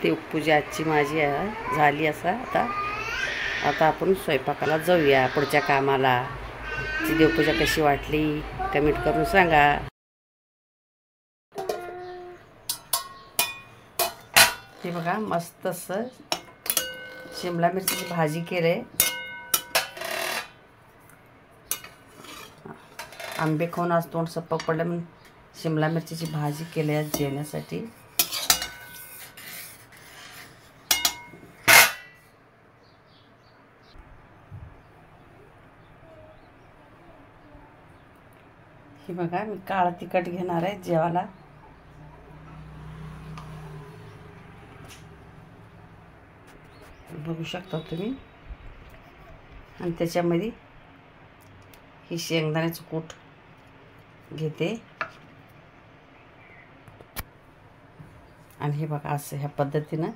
देवपूजा आजची माझी आहे झाली. आता आपण स्वयंपाकाला जाऊया, पुढच्या कामाला. ती देवपूजा कशी वाटली कमेंट करून सांगा. हे बघा मस्त असं शिमला मिरचीची भाजी केली. आंबे खाऊन आज तोंड सप्पक पडलं म्हणून शिमला मिरचीची भाजी केली आहे जेवणासाठी. हे बघा मी काळं तिखट घेणार आहे जेवायला. बघू शकता तुम्ही. आणि त्याच्यामध्ये ही शेंगदाण्याचं कूट घेते. आणि हे बघा असं ह्या पद्धतीनं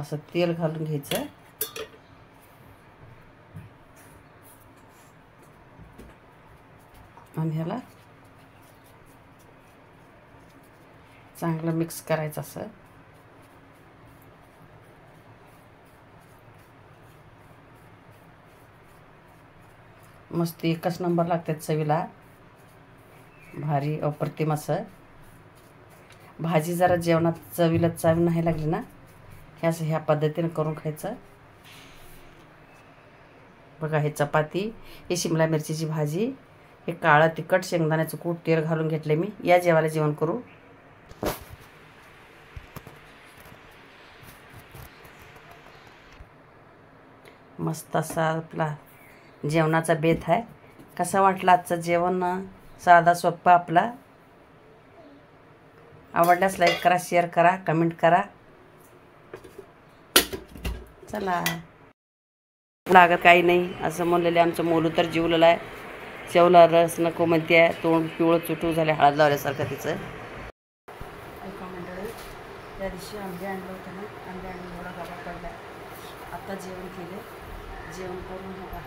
असं तेल घालून घ्यायचं. आणि ह्याला चांगलं मिक्स करायचं असं. मस्त एकच नंबर लागतात चवीला. भारी अप्रतिम असं. भाजी जरा जेवणात चवीला चव नाही लागली ना, ह्या पद्धतीने करून खायचं. बघा हे चपाती, हे शिमला मिरचीची भाजी, हे काळं तिखट शेंगदाण्याचं कूट तेल घालून घेतले मी. या जेवायला जेवण करू. मस्त असा आपला जेवणाचा बेत आहे. कसा वाटला आजचं जेवण? साधा सोप्पा आपला. आवडल्यास लाईक करा, शेअर करा, कमेंट करा. चला, लागत काही नाही असं म्हणलेले आमचं मोलू तर जीवलेलं आहे. शेवला रस नको म्हणते आहे. तोंड पिवळं चुटू झाले हळद लावल्यासारखं तिचं. एका मंडळी त्या दिवशी आंबे आणलं होतं ना, आंबे आणून एवढा गबा पडला. आता जेवण केले. जेवण करून बघा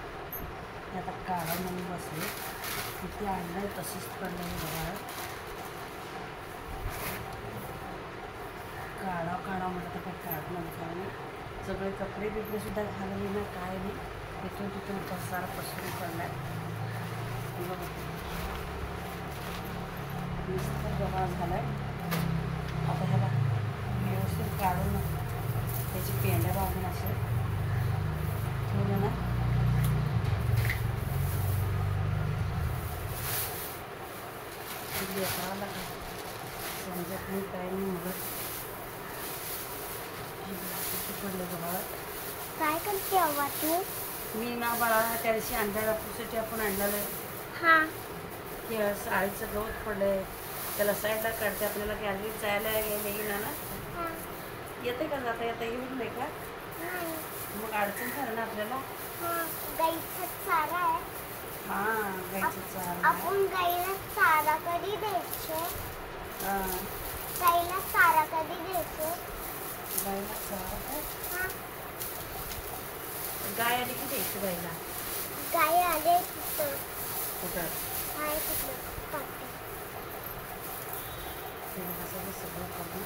आता काढा म्हणून बसले. किती आणलं आहे तशीच पडलं बघा. काढा म्हटलं तर काही काढ म्हणतो. सगळे कपडे बिपडे सुद्धा घालवले ना, काय नाही. तिथून तिथून पसारा पसरून पडला. नुसतं गव्हा झाला आहे. आता ह्याला व्यवस्थित काढून त्याची पेंड्या बांधून असं ठेवलं ना, लेकराला समजत नाही काय नाही. मग पडलं बघा. काय करते अव्वा तू? मी ना बाळा त्या दिवशी अंड्या राखूसाठी आपण आणलेलं हां की साडीचं गवत पडलंय, त्याला साईडला काढते. आपल्याला गॅलरीत जायला येईना ना. येते का जाता येता? येऊन नाही का? मग अडचण झालं ना आपल्याला. गाईचा चारा आहे. हां गाईचा चारा. आपण गाईला चारा कधी द्यायचो? गाईला चारा कधी द्यायचो? गाईला चारा काय? गाय आली की द्यायची गाईला? गाय आले तिथं. कुठं? हाय तिथलं पाठी. सगळं करून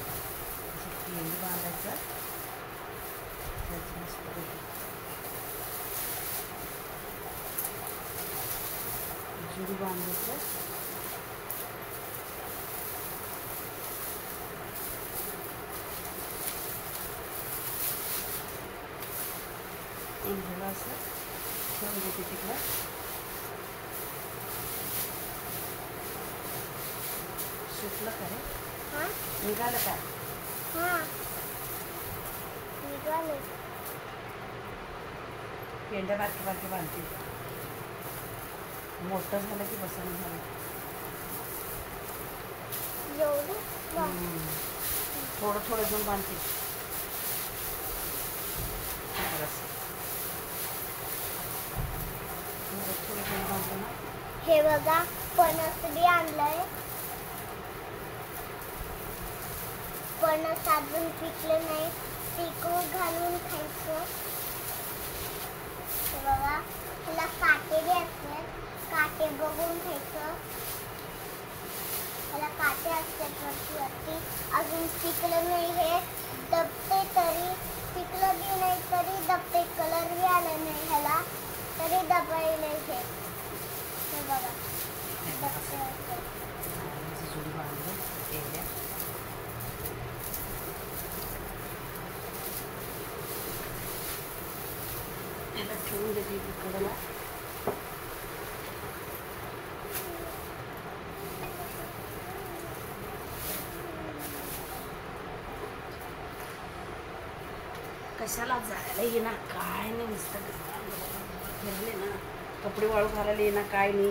असं पेंडी बांधायचं. जुडी बांधायचं. झालं असं ठेवून देते तिकडं. सुटलं का रे? निघालं का? निघाले. पेंड्या बारकी बारकी बांधते. मोठं झालं की बसणं झालं. थोडं थोडं घेऊन बांधते. थोडं घेऊन बांधलं ना. हे बघा फणस बी आणलंय. फणस अजून पिकलं नाही. तिखट घालून खायचं. हे बघा त्याला काटे बी असतात. काटे बघून खायचं. वरती अजून पिकलं नाही हे दबते तरी पिकलं बी नाही तरी दबते कलर बी आला नाही ह्याला तरी दबायला हे बघा दबते असं. जुडी बांधून केल्या त्याला ठेवून देते कडेला. कशाला जायला येईना काय नाही नुसतं फिरले ना कपडे वाळू घालायला येईना काय नाही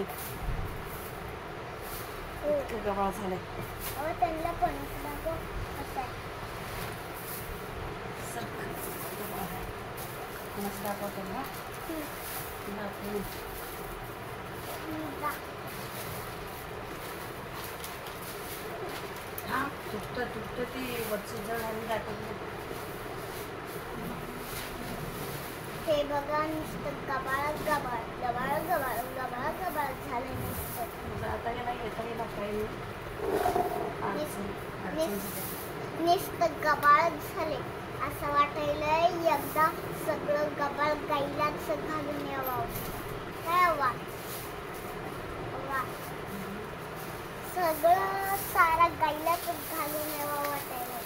इतकं गबाळ झालंय. त्यांना पण दाखव असं आहे. गबाळ आहे कोणाचं दाखवतो ना दाखवून हा तुटतं ती वरची जळ आणि दाखवतो. हे बघा नुसतं गबाळच गबाळ गबाळ गबाळ गबाळ गबाळ झालं नुसतं. आता गेला येता गेला काही नुसतं गबाळच झाले असं वाटायलंय एकदा सगळं गबाळ गाईलाच घालून यावं. काय वा वा सगळं सारा गाईलाच घालून यावं वाटायला.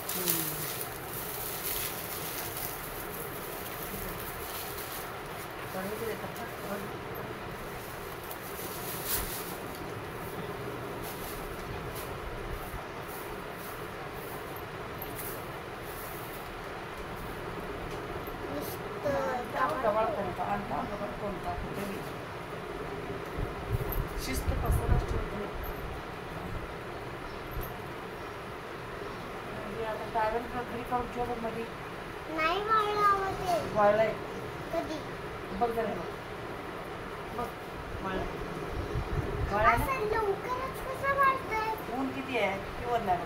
शिस्त पसरच ठेवते. आता डायव्हर घरी काढून ठेवलं मध्ये नाही वाळलं ते वाळलंय कधी बघ जरा बघ वाळलं असं लवकरच कसं वाळतंय. ऊन किती आहे किती वरणार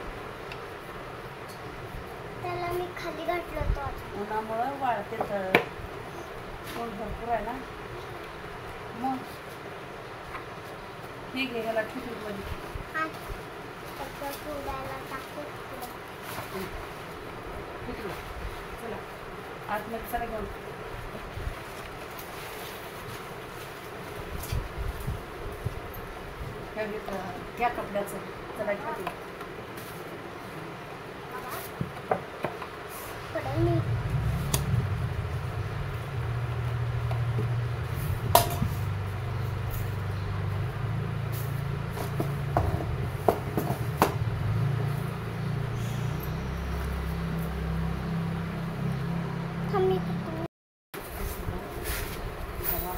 त्याला मी खाली घातलं होतं. उन्हामुळं वाळते तर ऊन भरपूर आहे ना मग ठीक आहे ह्याला ठेवू मध्ये सोडायला टाकू ठीक आहे चला आतमध्ये चला घेऊन त्या कपड्याचं चला घेऊ. पडेल मी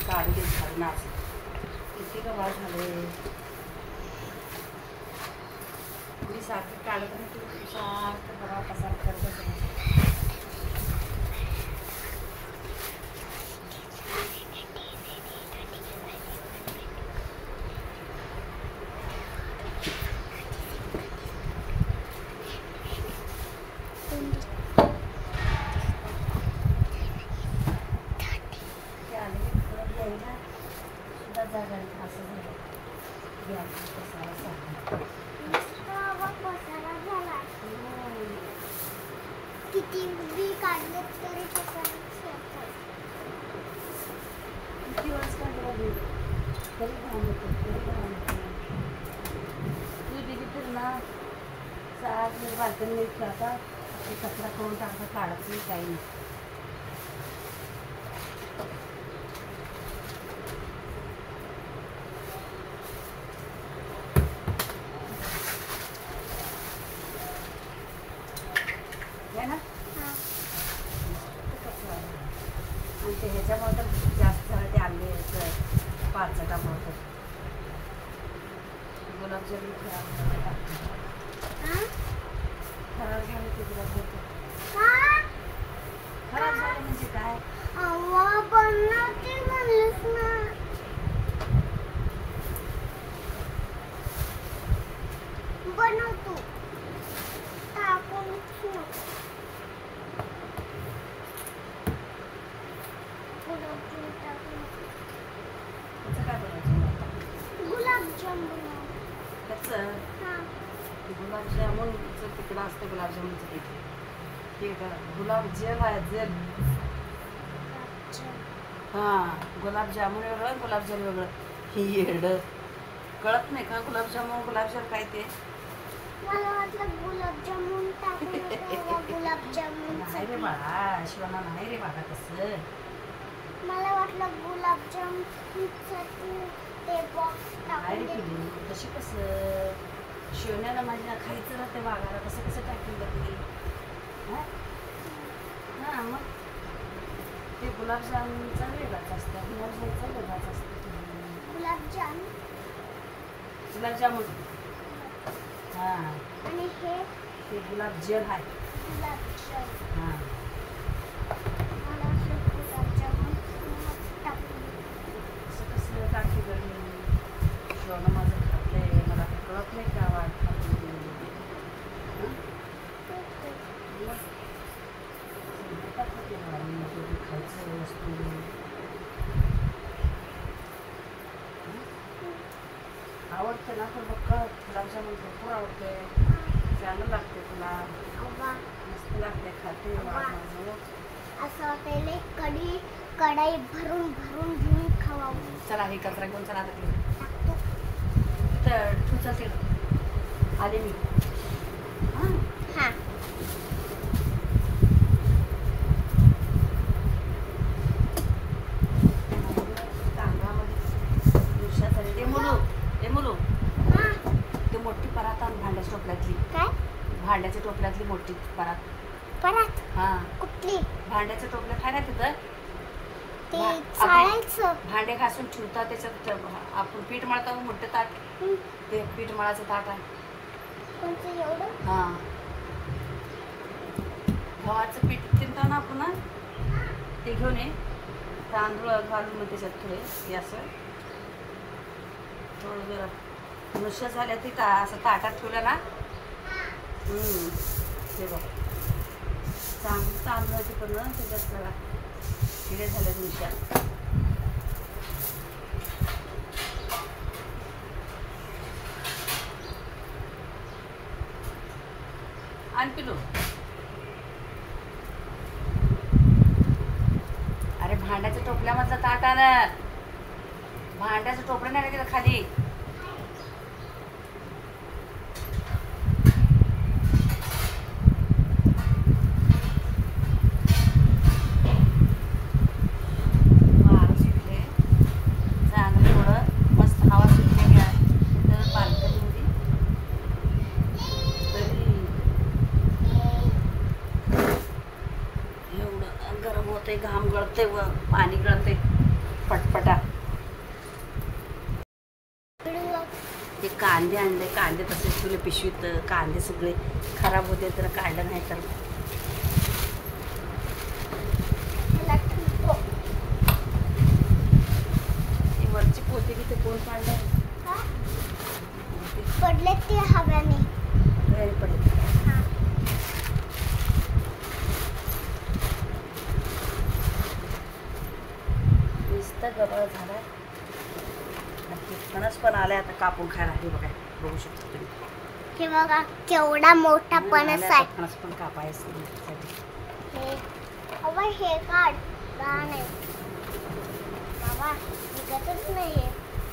काढले झालं नाच किती गबाळ झाले. मी सारखं काढत नाही तू सारखं गबाळ पसार करत असेल. जागा असं झालं पसारा झाला. किती बी काढलं तरी किती वाज काढला तरी घाम होतो तरी घाम होतो. तू दिली तर ना सात बालकन नाही खेळता कचरा करून टाकता काढत नाही काही नाही. आहे ना आणि ते ह्याच्यामुळे तर जास्त झालं ते आंबे पाचटामुळे तर गुलाबजामुन खराब झाले ते गुलाबजामुन खराब झाले म्हणजे काय बनवते म्हणलंस ना. बनवतो टाकून त्याचं काय बनवायचं गुलाबजाम बनव. त्याचं हा गुलाबजामुनचं तिकडं असतं गुलाबजामुनचं पीठ. हे गुलाब जेल आहे जेल. हां गुलाबजामुन वेगळं गुलाबजाम वेगळं. ही येडं कळत नाही का गुलाबजामुन गुलाबजाम काय ते. मला वाटलं गुलाबजामुन गुलाबजामुन नाही रे बाळा शिवाना नाही रे बाळा तसं. मला वाटलं गुलाबजाम ते बॉक्स काय रे टाकून पिल्लू तशी कसं शिवण्याला माझ्या खायचं राहते वाघाला कसं कसं टाकून बघते. हां मग ते गुलाबजामचा वेगळाच असतं गुलाबजामचा वेगळाच असतं. गुलाबजाम गुलाबजामुन हां आणि हे गुलाबजेल आहे. गुलाबजाम हां मला वाटलं गुलाबजामुन टाकून कसं कसं टाकते गं शिवणं माझं खाते मला कळत नाही का वाट खायचं वस्तू आवडते ना तर बघ गुलाबजामुन भरपूर आवडते. चांगलं लागते तुला अव्वा मस्त लागते खाते माझं. असं वाटायला कढाई भरून भरून घेऊन खावावं. चला हे कचरा घेऊन चला आता तिकडे टाकतो तर तू चल तिकडं आले मी. हां हां ते मोठी परात आण भांड्याच्या टोपल्यातली. काय भांड्याच्या टोपल्यातली मोठी परात. परत हां कुठली भांड्याच्या टोपल्यात आहे ना तिथं ते आपण- चाळायचं भांडे घासून ठेवतात त्याच्यात आपण पीठ मळतो मोठं ताट. ते पीठ मळाचं ताट आहे. कोणतं एवढं हां गव्हाचं पीठ तिंता ना आपण ना ते घेऊन ये तांदूळ घालून मग त्याच्यात थोडे हे असं थोडं जरा नुसतं झाल्या ती असं ताटात ठेवलं ना ते बघ चांगलं तांदूळाची पण त्याच्यात जरा किडे झाल्या नुसत्या. आणि पिलू अरे भांड्याच्या टोपल्यामधलं ताट आण. भांड्याचं टोपलं नाही तिथं खाली. वारं सुटले चांगलं थोडं मस्त हवा सुटलेली आहे तर बाल्कनीमध्ये तरी एवढं गरम होते घाम गळते व पाणी गळते पटपटा. ते कांदे आणले कांदे तसेच तुला पिशवीत कांदे सगळे खराब होते तर काढलं नाही तर ती वरची पोती की ते कोण काढलं पडले ते हव्याने घरी पडले. हां नुसतं गबाळ झाला. फणस पण आलाय आता कापून खायला. हे बघा बघू शकता तुम्ही हे बघा केवढा मोठा फणस आहे. फणस पण कापायचं हे अव्वा हे काढ लहान आहे बाबा निघतच नाही हे.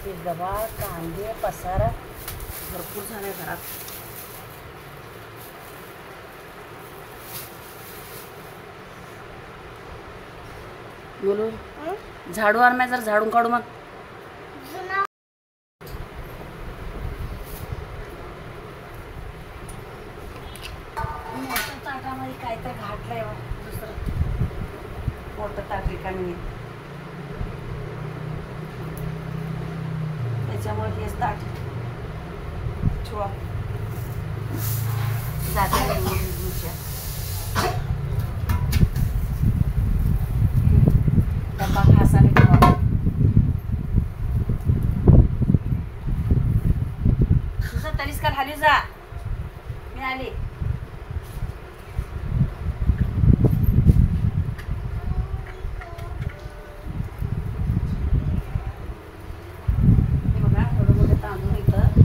ते गबाळ कांदे पसारा भरपूर झालाय घरात. बोलून झाडू आण मी जर झाडून काढू मग. जुना मोठं ताटामध्ये काय तर घाटलंय दुसरं मोठं ताट रिकामी त्याच्यामुळे हेच ताट छोळा जाते. डब्बा घासाने ठेवा. तुझं तरीच काल खाली जा मी आली. हे बघा थोडं मोठं तांदूळ इथं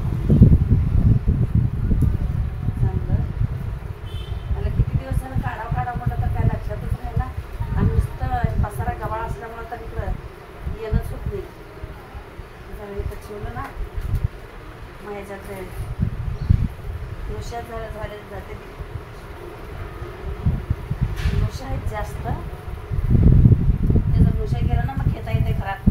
शिवलं ना मग ह्याच्यात नुशा झाले जाते नुशा आहेत जास्त त्याचा नुशा गेला ना मग घेता येते घरात.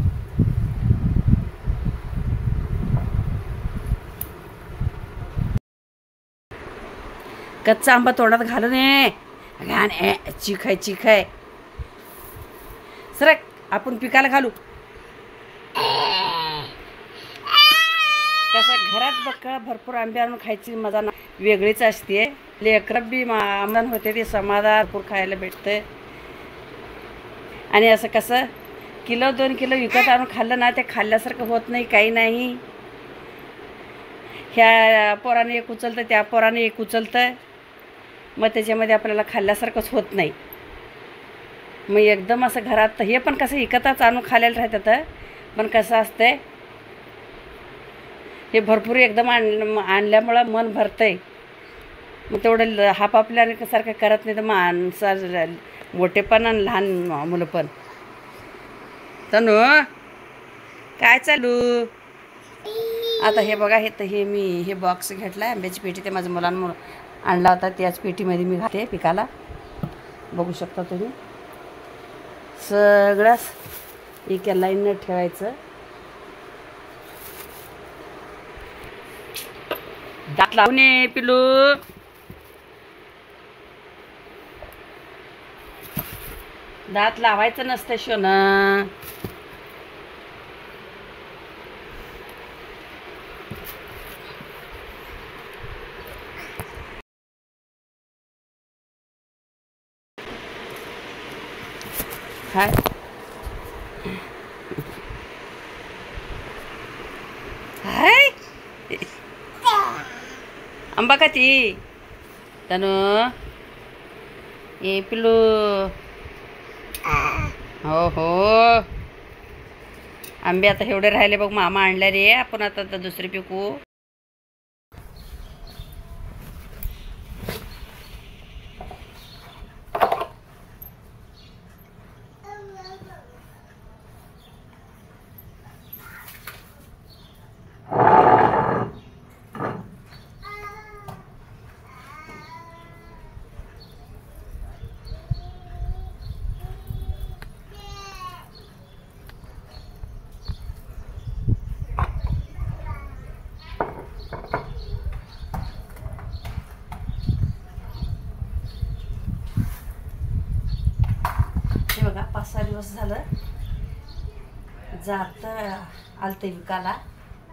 कच्चा आंबा तोंडात घालू नये घाण चिक आहे सरक आपण पिकाला घालू. कसं घरात बक्कळ भरपूर आंबे आणून खायची मजा ना वेगळीच असते. लेकरं बी आमदान होते ते समाधान भरपूर खायला भेटतं. आणि असं कसं किलो 2 किलो विकत आणून खाल्लं ना ते खाल्ल्यासारखं होत नाही काही नाही. ह्या पोराने एक उचलतं त्या पोराने एक उचलतं मग त्याच्यामध्ये आपल्याला खाल्ल्यासारखंच होत नाही. मग एकदम असं घरात हे पण कसं विकतच आणून खायला राहतात. पण कसं असतंय हे भरपूर एकदम आणल्यामुळं मन भरतंय. मग तेवढं हापापल्याने सारखं करत नाही तर माणसं मोठे पण आणि लहान मुलं पण. तनु काय चालू आता हे बघा हे मी हे बॉक्स घेतला आहे आंब्याची पेटी ते माझ्या मुलांमुळं आणला होता. त्याच पेटीमध्ये मी घालते पिकाला. बघू शकता तुम्ही सगळंच एका लाईननं ठेवायचं. दात लावून ये पिलू. दात लावायचं नसतं शोना. हाय हाय आंबा का ती तनु ये पिलू. हो आंबे आता एवढे राहिले बघ मामा आणल्या रे. आपण आता दुसरे पिकू. बघा 5-6 दिवस झालं जातं आलते विकाला.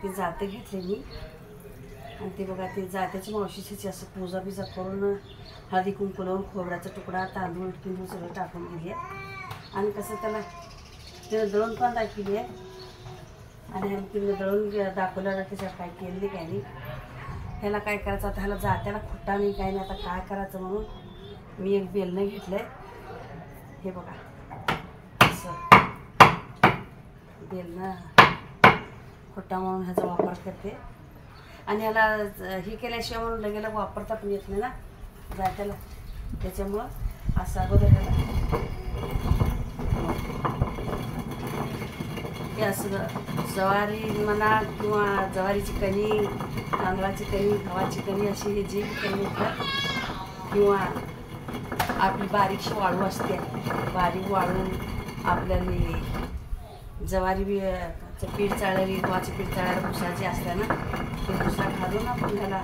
ते जातं घेतले मी आणि ते बघा ते जात्याची मावशीची असं पूजा बिजा करून हळदी कुंकू लावून खोबऱ्याचा तुकडा तांदूळ किंवा सगळं टाकून दिली आहे. आणि कसं त्याला दळून पण दाखवली आहे. आणि तिने दळून दाखवल्यावर त्याच्यात काय केलं नाही काय नाही. ह्याला काय करायचं आता ह्याला जात्याला खुट्टा नाही काय नाही. आता काय करायचं म्हणून मी एक बेलणं घेतलं आहे. हे बघा बेलणं खोटा म्हणून ह्याचा वापर करते. आणि ह्याला हे केल्याशिवाय म्हणून लगेला वापरता पण येत नाही ना जात्याला. त्याच्यामुळं असं अगोदर ह्याला हे असं ज्वारी म्हणा किंवा ज्वारीची कणी तांदळाची कणी गव्हाची कणी अशी हे जी कणी येतात किंवा आपली बारीकशी वाळू असते बारीक वाळून आपल्याला ज्वारी पीठ चाळलेली गव्हाची पीठ चाळायला भुसाची असते ना ते भुसा घालून आपण त्याला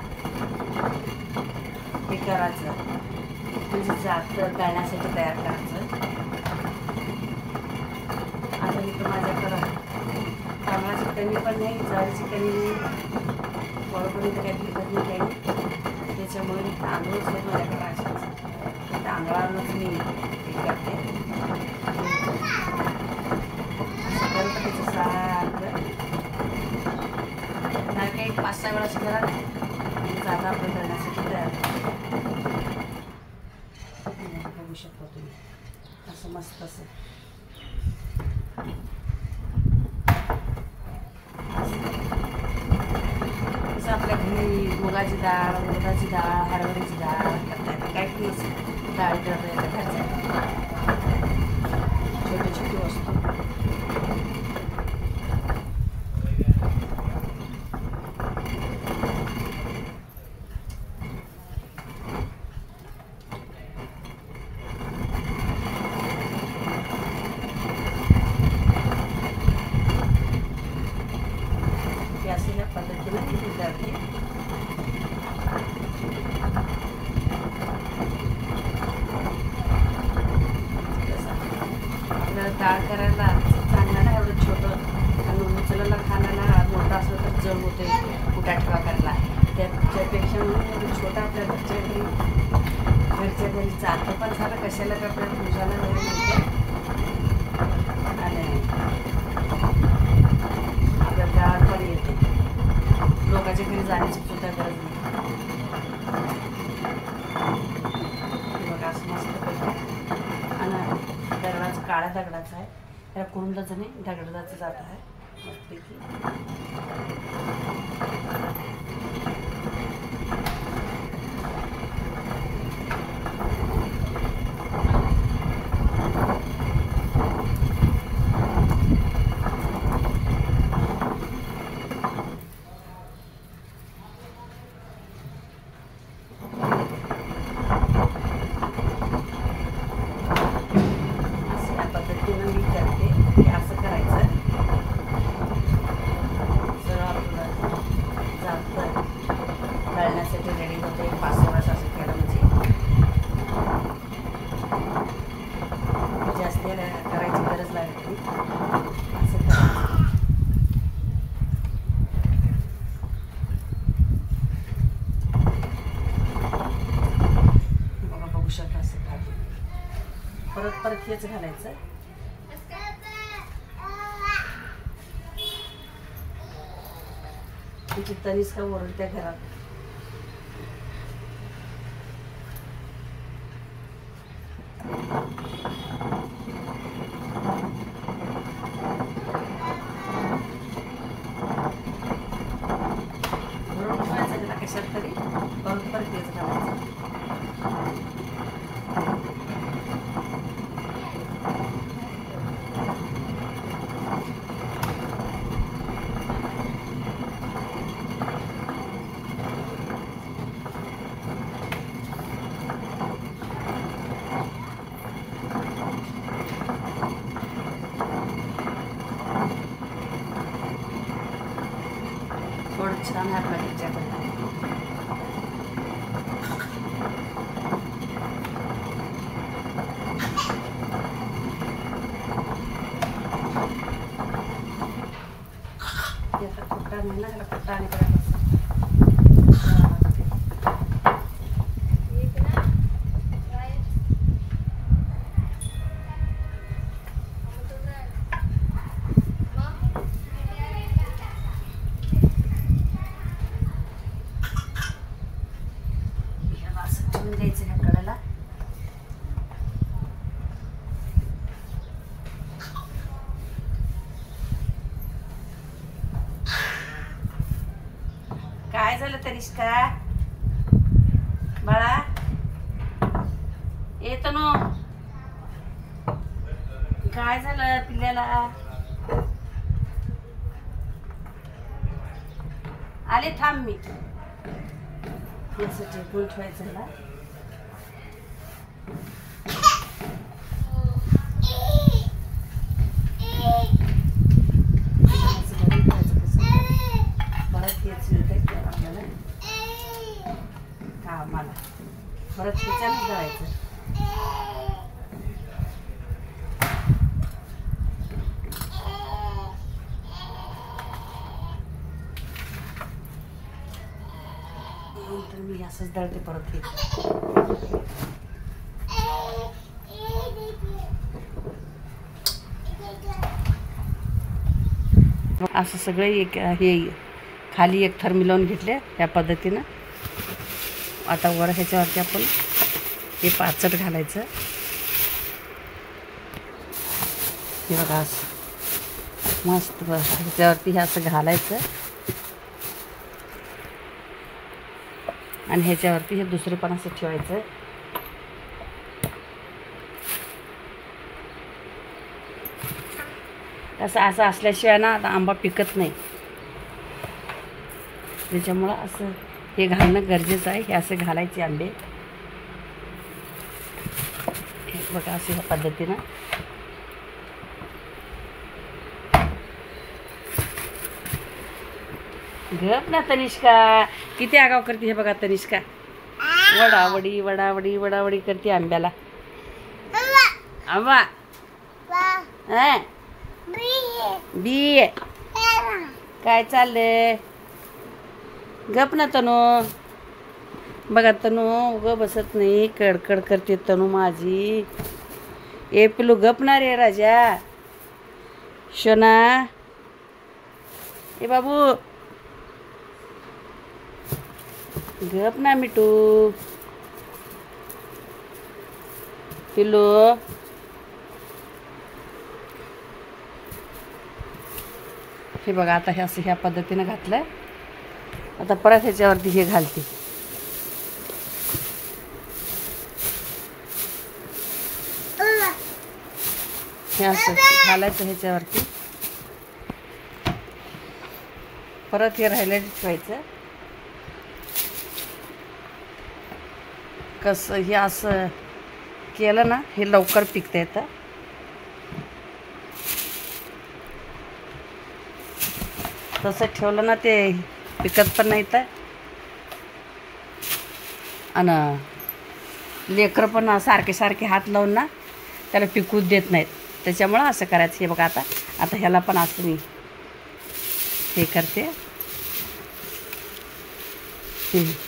हे करायचं म्हणजे जात गाळण्यासाठी तयार करायचं. आता इथं माझ्याकडं तांदळाची कणी पण नाही ज्वारीची कणी नाही वळपणी तर काही भेटत नाही काही. त्याच्यामुळे मी तांदूळच नाही माझ्याकडे अशाच तांदळावरच मी हे करते. त्याचं सारखं नाही काही 5-6 वेळा केला जाता आपण करण्यासाठी तयार. बघू शकता तुम्ही असं मस्त असं असं आपल्या घरी मुगाची डाळ उडदाची डाळ हरभऱ्याची डाळ करता येते. काय की डाळ करता येते घरच्या छोटी छोटी वस्तू. मोठा ठेवा करायला, त्याच्यापेक्षा म्हणून छोटा आपल्या घरच्या घरी चालतं पण झालं. कशाला का आपल्या पूजाला वेळ मिळते आणि आपल्या गावात पण येते. लोकांच्या घरी जाण्याची सुद्धा गरज नाही. बघा असं मस्त आणि दगडाचं काळ्या दगडाचं आहे. त्याला कुरुंदाचं नाही, दगडाचं जात आहे मस्तपैकी. रेडी होते 5 वर्ष असं केलं म्हणजे जास्त करायची गरज लागत नाही. असं करायचं. बघा बघू शकता असं घालून परत हेच घालायचं. तिची तनिष्का ओरडत्या घरात. कशात तरी परत तेच घालायचं. थोडं छान आहे आपल्या घरच्याकडे. कुट्टा नाही ना, ह्याला कुट्टा आणि करायचं. द्यायचं ह्या कडेला. काय झालं तनिष्का बाळा? येतो ना. काय झालं पिल्ल्याला? आले थांब मी. असं टेकून ठेवायचं ह्याला. मला परत त्याच्यानेच करायचं. तर मी असंच दळते परत. असं सगळे एक हे खाली एक थर मिळवून घेतले या पद्धतीनं. आता वर ह्याच्यावरती आपण हे पाचट घालायचं. हे बघा असं मस्त ह्याच्यावरती हे असं घालायचं आणि ह्याच्यावरती हे दुसरं पण असं ठेवायचं. असं असल्याशिवाय ना आता आंबा पिकत नाही. त्याच्यामुळं असं हे घालणं गरजेचं आहे. हे असे घालायचे आंबे. हे बघा असे ह्या पद्धतीनं. गप ना तनिष्का, किती आगाव करते. हे बघा तनिष्का वडावडी वडावडी वडावडी करते आंब्याला. आंबा बी काय चाललंय? गप ना तनू. बघा तनू उगं बसत नाही, कडकड करते तनू माझी. ए पिलू गप ना रे राजा. शोना ए बाबू गप ना मिठू. पिलू हे बघा आता हे असं ह्या पद्धतीनं घातलंय. आता परत ह्याच्यावरती हे घालते. हे असं घालायचं ह्याच्यावरती. परत हे राहिलं ठेवायचं. कसं हे असं केलं ना हे लवकर पिकतं येतं. तसं ठेवलं ना ते पिकत पण नाही तर. आणि लेकरं पण सारखे सारखे हात लावून ना त्याला पिकूच देत नाहीत. त्याच्यामुळं असं करायचं. हे बघा आता आता ह्याला पण असं मी हे करते.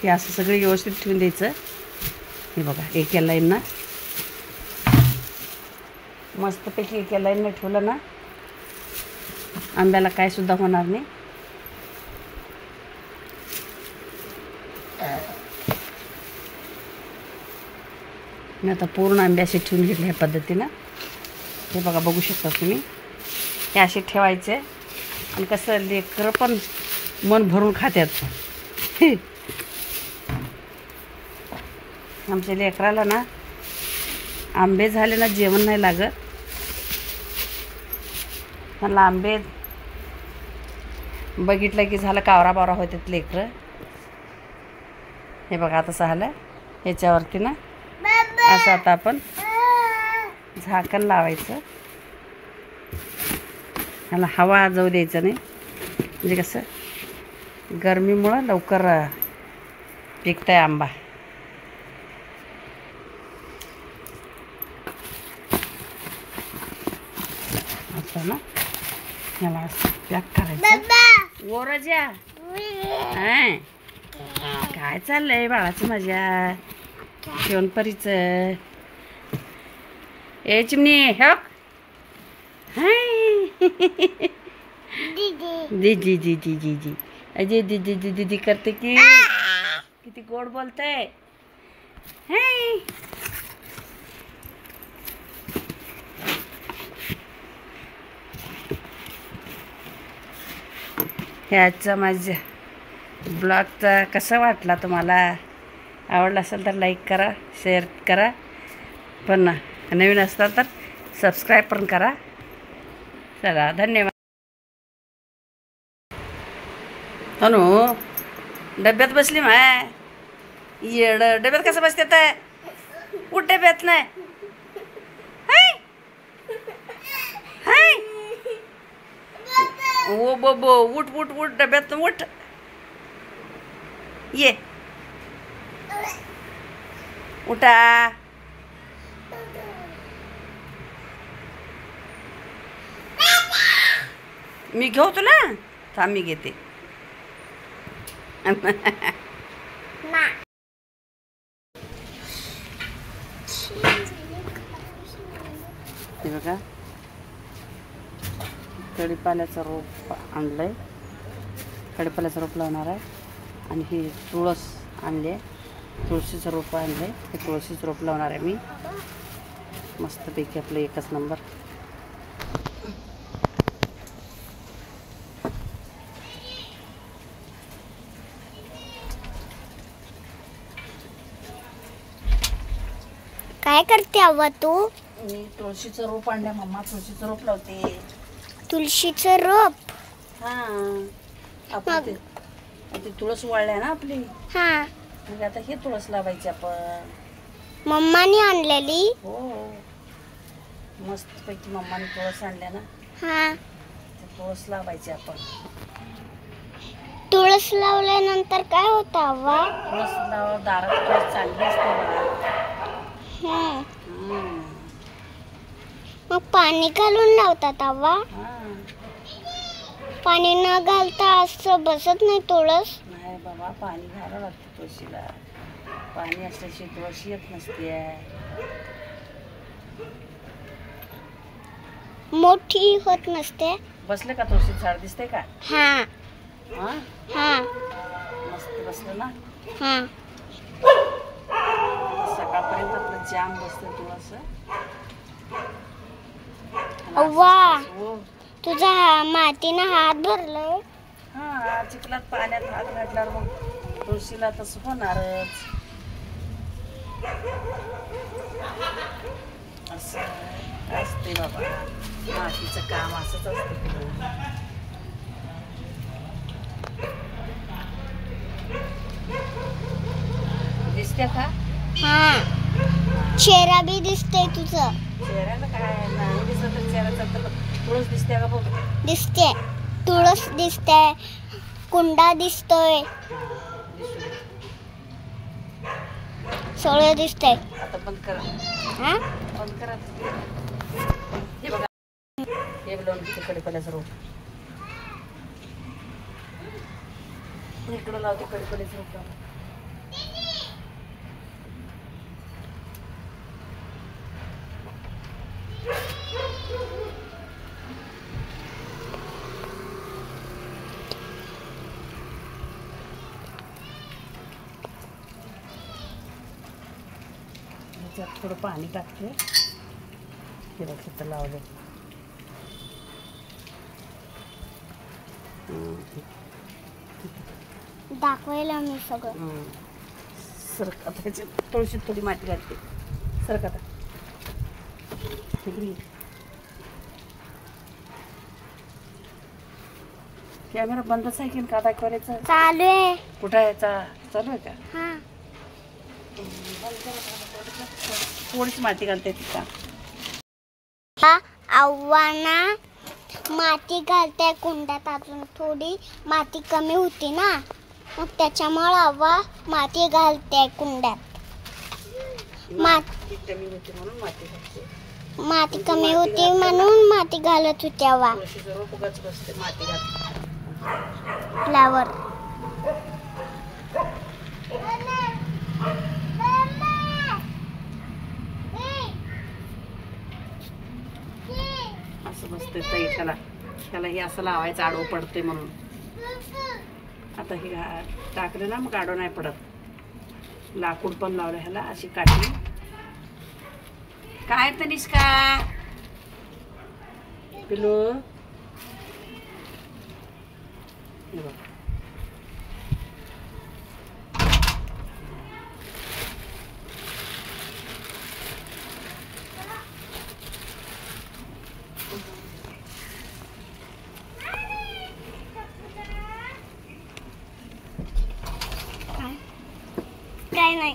हे असं सगळं व्यवस्थित ठेवून द्यायचं. हे बघा एका लाईननं मस्तपैकी एका लाईननं ठेवलं ना आंब्याला काय सुद्धा होणार नाही. मी आता पूर्ण आंबे असे ठेवून घेतले ह्या पद्धतीनं. हे बघा बघू शकता तुम्ही. हे असे ठेवायचे आणि कसं लेकरं पण मन भरून खात्यात. आमच्या लेकराला ना आंबे झाले ना जेवण नाही लागत. त्यांना आंबे बघितलं की झालं कावरा बावरा होतात लेकरं. हे बघा आता झालं. ह्याच्यावरती ना असं आता आपण झाकण लावायचं. ह्याला हवा जाऊ द्यायचं नाही. म्हणजे कसं गरमीमुळं लवकर पिकतं आहे आंबा. असं ना ह्याला असं पॅक करायचं. ओ राजा हां काय चाललंय बाळाचं माझ्या शिवणपरीचं. ए चिमणी हप हाय दीदी दीदी दीदी अजय दीदी दीदी दीदी करते की किती गोड बोलतंय. हाय ह्याचा माझ्या ब्लॉगचा कसा वाटला तुम्हाला? आवडला असेल तर लाईक करा, शेअर करा. पण नवीन असतात तर सबस्क्राईब पण करा. चला धन्यवाद. तनू डब्यात बसली माय. येड डब्यात कसं बसते तर उठ डब्यात नाही. हाय हाय ओ बो उठ उठ उठ डब्यात उठ. ये उठा. मी घेऊ तुला थांब मी घेते. हे बघा कढीपाल्याचं रोप आणलंय. कढीपाल्याचं रोप लावणार आहे. आणि ही तुळस आणली आहे. तुळशीचं रोप आणलं आहे. हे तुळशीचं रोप लावणार आहे मी. मस्तपैकी आपलं एकच नंबर. काय करते अव्वा तू? मी तुळशीचं रोप आणलं. मम्मा तुळशीचं रोप लावते. तुळशीचं रोप? हां आपण ते तुळस वाळल्या ना आपली. हा म्हणजे आता हे तुळस लावायची आपण. मम्माने आणलेली? हो मस्तपैकी मम्माने तुळस आणल्या ना. हा ते तुळस लावायची आपण. तुळस लावल्यानंतर काय होतं अव्वा? तुळस लाव दारात तुळस चालली असते बघा. मग पाणी घालून लावतात अव्वा? पाणी न घालता असं बसत नाही तुळस? नाही काय बाबा, पाणी घालावं लागतं तुळशीला. पाणी असल्याशिवाय तुळशी येत नसते. मोठी होत नसते. बसले का तुळशी झाड दिसते का? हा हा हा मस्त बसलं ना. हा. सकाळपर्यंत आपलं जाम बसतं तू असं. वा, हो. तुझा मातीनं हात भरलाय. हा, चिखलात पाण्यात हात घातल्यावर मग तुळशीला तसं होणारच. असं असते बाबा, मातीचं काम असंच असतं. दिसते का? हा, चेहरा बी दिसते तुझं. चेहऱ्याला काय नाही दिसत तर चेहऱ्याचा तर तुळस दिसते का बघ. दिसते, तुळस दिसते, कुंडा दिसतोय, सगळं दिसतंय. आता बंद करा. हा, बंद करा. हे बघा, हे लावून कडीपत्त्याचं रोप इकडं लावते. कडीपत्त्याचं रोप लावते. ह्याच्यात थोडं पाणी टाकते. हे बघ तिथं लावलं. दाखवायला मी सगळं. सरक आता ह्याच्यात थोडीशी थोडी माती घालते. सरक आता. कॅमेरा बंदच आहे की का दाखवायचं? चालू आहे. कुठं आहे? चालू आहे का? हा, थोडीशी माती घालते तिथं. हा, आव्हाना माती घालते कुंड्यात. अजून थोडी माती कमी होती ना, मग त्याच्यामुळे आव्हा माती घालते कुंड्यात. माती कमी होती म्हणून माती घालते. माती कमी होती म्हणून माती घालत होती आव्हा. तुळशीचं रोप उगाच बसते माती घालते. फ्लावर. असं बसते ताई. त्याला हे असं लावायचं, आडवं पडते म्हणून. आता हे टाकलं ना मग आडवं नाही पडत. लाकूड पण लावलं ह्याला अशी काठी. काय तनिष्का पिलू? हे बघ. काय नाही.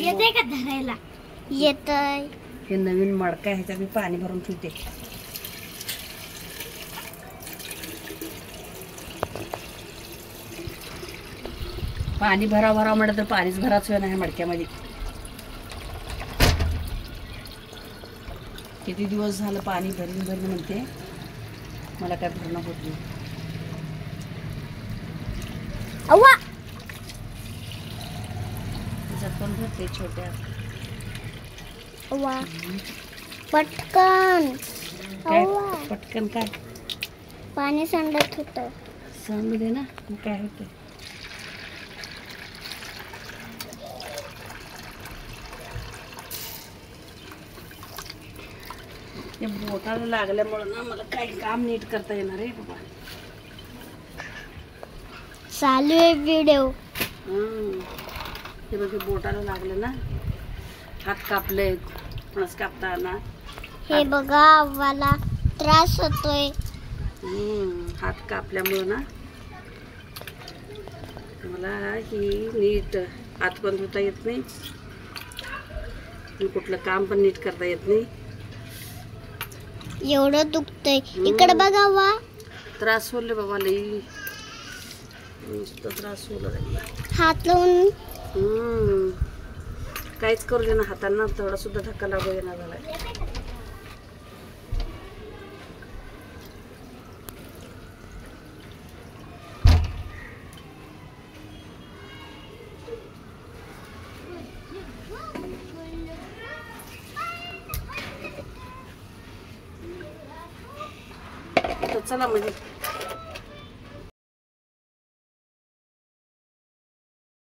येते का धरायला? येतय. हे नवीन मडका आहे, ह्याच्यात मी पाणी भरून ठेवते. पाणी भरा म्हणलं तर पाणीच भराच वेळ नाही मडक्यामध्ये. किती दिवस झालं पाणी भरून म्हणते, मला काय भरणं होत नाही. अव्वा, त्याच्यात पण भरते छोट्या. अव्वा, पटकन. काय अव्वा, पटकन काय? पाणी सांडत होत. सांगू दे ना, मग काय होतं. ते बोटाला लागल्यामुळं ना मला काही काम नीट करता येणार आहे बाबा. चालू आहे व्हिडिओ. हे बघ, बोटाला लागलं ना, हात कापले. फणस कापताना हे बघा, आव्हाला त्रास होतोय. हात कापल्यामुळं ना मला ही नीट हात पण धुता येत नाही, कुठलं काम पण नीट करता येत नाही. एवढं दुखतंय. इकडे बघा वा. त्रास होले बाबा, लई नुसतं त्रास होलं. हात लावून काहीच करू दे ना, हातांना थोडा सुद्धा धक्का लागू येणार झालाय. चला म्हणजे